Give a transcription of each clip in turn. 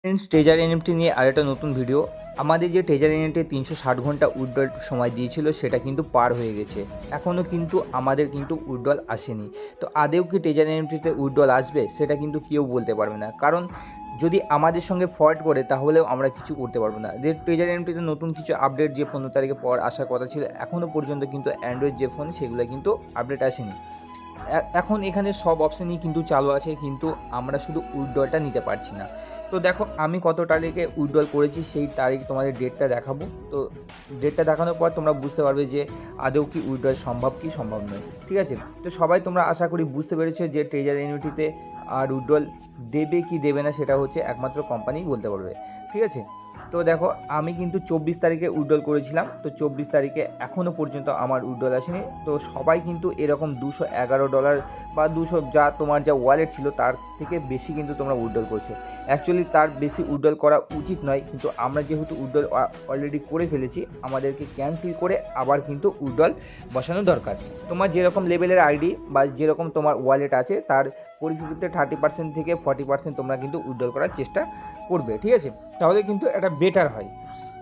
Friends, treasure NFT নিয়ে আরেকটা নতুন ভিডিও। আমাদের যে ট্রেজার এনএফটি 360 ঘন্টা উইথড্রল সময় দিয়েছিল সেটা কিন্তু পার হয়ে গেছে। এখনও কিন্তু আমাদের কিন্তু উইথড্রল আসেনি। তো আদেও কি ট্রেজার এনএফটিতে উইথড্রল আসবে সেটা কিন্তু কেউ বলতে পারবে না, কারণ যদি আমাদের সঙ্গে ফল্ট করে তাহলেও আমরা কিছু করতে পারবো না। যে ট্রেজার এনএফটিতে নতুন কিছু আপডেট যে 15 তারিখের পর আসার কথা ছিল, এখনও পর্যন্ত কিন্তু অ্যান্ড্রয়েড যে ফোন সেগুলো কিন্তু আপডেট আসেনি। এখন এখানে সব অপশানই কিন্তু চালু আছে, কিন্তু আমরা শুধু উইথড্রলটা নিতে পারছি না। তো দেখো আমি কত তারিখে উইথড্রল করেছি সেই তারিখ তোমাদের ডেটটা দেখাবো। তো ডেটটা দেখানোর পর তোমরা বুঝতে পারবে যে আদৌ কি উইথড্রল সম্ভব কি সম্ভব নয়। ঠিক আছে, তো সবাই তোমরা আশা করি বুঝতে পেরেছো যে ট্রেজার এনইউটিতে আর উইথড্রল দেবে কি দেবে না সেটা হচ্ছে একমাত্র কোম্পানিই বলতে পারবে। ঠিক আছে, তো দেখো আমি কিন্তু 24 তারিখে উইথড্রল করেছিলাম। তো 24 তারিখে এখনও পর্যন্ত আমার উইথড্রল আসেনি। তো সবাই কিন্তু এরকম $211 বা 200 যা তোমার যা ওয়ালেট ছিল তার থেকে বেশি কিন্তু তোমরা উইথড্রল করছো। অ্যাকচুয়ালি তার বেশি উইথড্রল করা উচিত নয়, কিন্তু আমরা যেহেতু উইথড্রল অলরেডি করে ফেলেছি, আমাদেরকে ক্যান্সেল করে আবার কিন্তু উইথড্রল বসানো দরকার। তোমার যেরকম লেভেলের আইডি বা যেরকম তোমার ওয়ালেট আছে তার পরিপ্রেক্ষিতে 30% থেকে 40% তোমরা কিন্তু উইথড্রল করার চেষ্টা করবে। ঠিক আছে, তাহলে কিন্তু এটা বেটার হয়।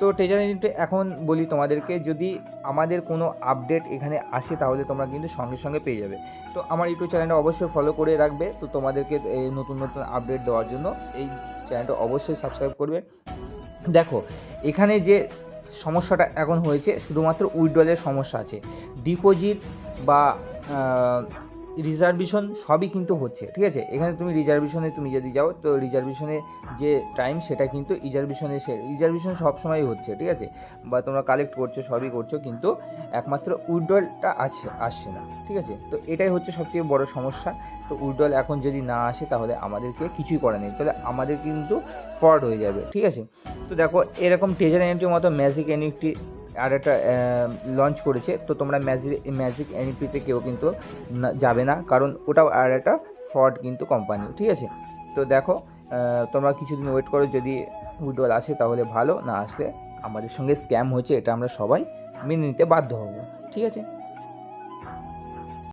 তো ট্রেজার এনইউটি এখন বলি তোমাদেরকে, যদি আমাদের কোনো আপডেট এখানে আসে তাহলে তোমরা কিন্তু সঙ্গে সঙ্গে পেয়ে যাবে। তো আমার ইউটিউব চ্যানেলটা অবশ্যই ফলো করে রাখবে। তো তোমাদেরকে এই নতুন নতুন আপডেট দেওয়ার জন্য এই চ্যানেলটা অবশ্যই সাবস্ক্রাইব করবে। দেখো এখানে যে সমস্যাটা এখন হয়েছে শুধুমাত্র উইথড্রলের সমস্যা আছে, ডিপোজিট বা রিজার্ভেশন সবই কিন্তু হচ্ছে। ঠিক আছে, এখানে তুমি রিজার্ভেশনে তুমি যদি যাও তো রিজার্ভেশনে যে টাইম সেটা কিন্তু রিজার্ভেশন সবসময়ই হচ্ছে। ঠিক আছে, বা তোমরা কালেক্ট করছো সবই করছো, কিন্তু একমাত্র উইথড্রলটা আসছে না। ঠিক আছে, তো এটাই হচ্ছে সবচেয়ে বড় সমস্যা। তো উইথড্রল এখন যদি না আসে তাহলে আমাদেরকে কিছুই করার নেই, তাহলে আমাদের কিন্তু ফ্রড হয়ে যাবে। ঠিক আছে, তো দেখো এরকম ট্রেজার এনইউটির মতো ম্যাজিক এনইউটি আর একটা লঞ্চ করেছে। তো তোমরা ম্যাজিক এনইউটিতে কেউ কিন্তু যাবে না, কারণ ওটাও আর একটা ফ্রড কিন্তু কোম্পানি। ঠিক আছে, তো দেখো তোমরা কিছুদিন ওয়েট করো, যদি উইথড্রল আসে তাহলে ভালো, না আসলে আমাদের সঙ্গে স্ক্যাম হচ্ছে এটা আমরা সবাই মেনে নিতে বাধ্য হব। ঠিক আছে।